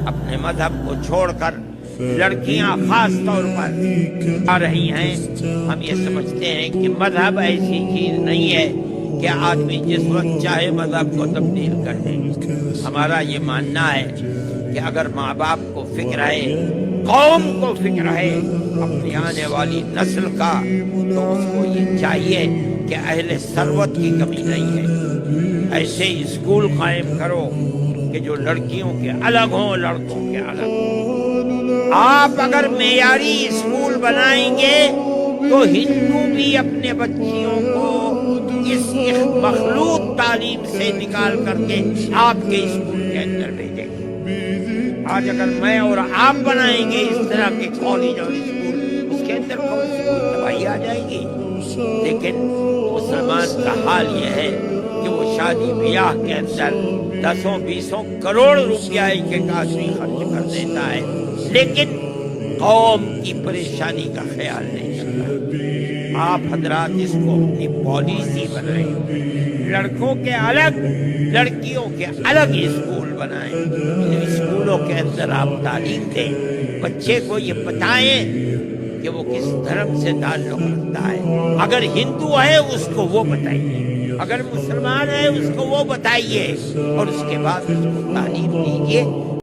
اپنے مذہب کو چھوڑ کر لڑکیاں خاص طور پر آ رہی ہیں. ہم یہ سمجھتے ہیں کہ مذہب ایسی چیز نہیں ہے کہ آدمی جس وقت چاہے مذہب کو تبدیل کر دے. ہمارا یہ ماننا ہے کہ اگر ماں باپ کو فکر ہے، قوم کو فکر ہے اپنی آنے والی نسل کا، تو اس کو یہ چاہیے کہ اہل ثروت کی کمی نہیں ہے. ایسے اسکول قائم کرو کہ جو لڑکیوں کے الگ ہوں، لڑکوں کے الگ ہوں. آپ اگر معیاری اسکول بنائیں گے تو ہندو بھی اپنے بچیوں کو اس مخلوط تعلیم سے نکال کر کے آپ کے اسکول کے اندر بھیجیں گے. آج اگر میں اور آپ بنائیں گے اس طرح کے کالج اور اسکول، اس کے اندر کون سی تباہی آ جائے گی. لیکن مسلمان کا حال یہ ہے کہ وہ شادی بیاہ کے اندر 10-20 کروڑ روپیہ ایک ایک آدمی خرچ کر دیتا ہے، لیکن قوم کی پریشانی کا خیال نہیں کرتا. آپ حضرات اس کو اپنی پالیسی بنائیں، لڑکوں کے الگ، لڑکیوں کے الگ اسکول بنائیں. ان اسکولوں کے اندر آپ تعلیم دیں، بچے کو یہ بتائیں کہ وہ کس دھرم سے تعلق رکھتا ہے. اگر ہندو ہے اس کو وہ بتائیے، اگر مسلمان ہے اس کو وہ بتائیے، اور اس کے بعد اس کو تعلیم دیجیے.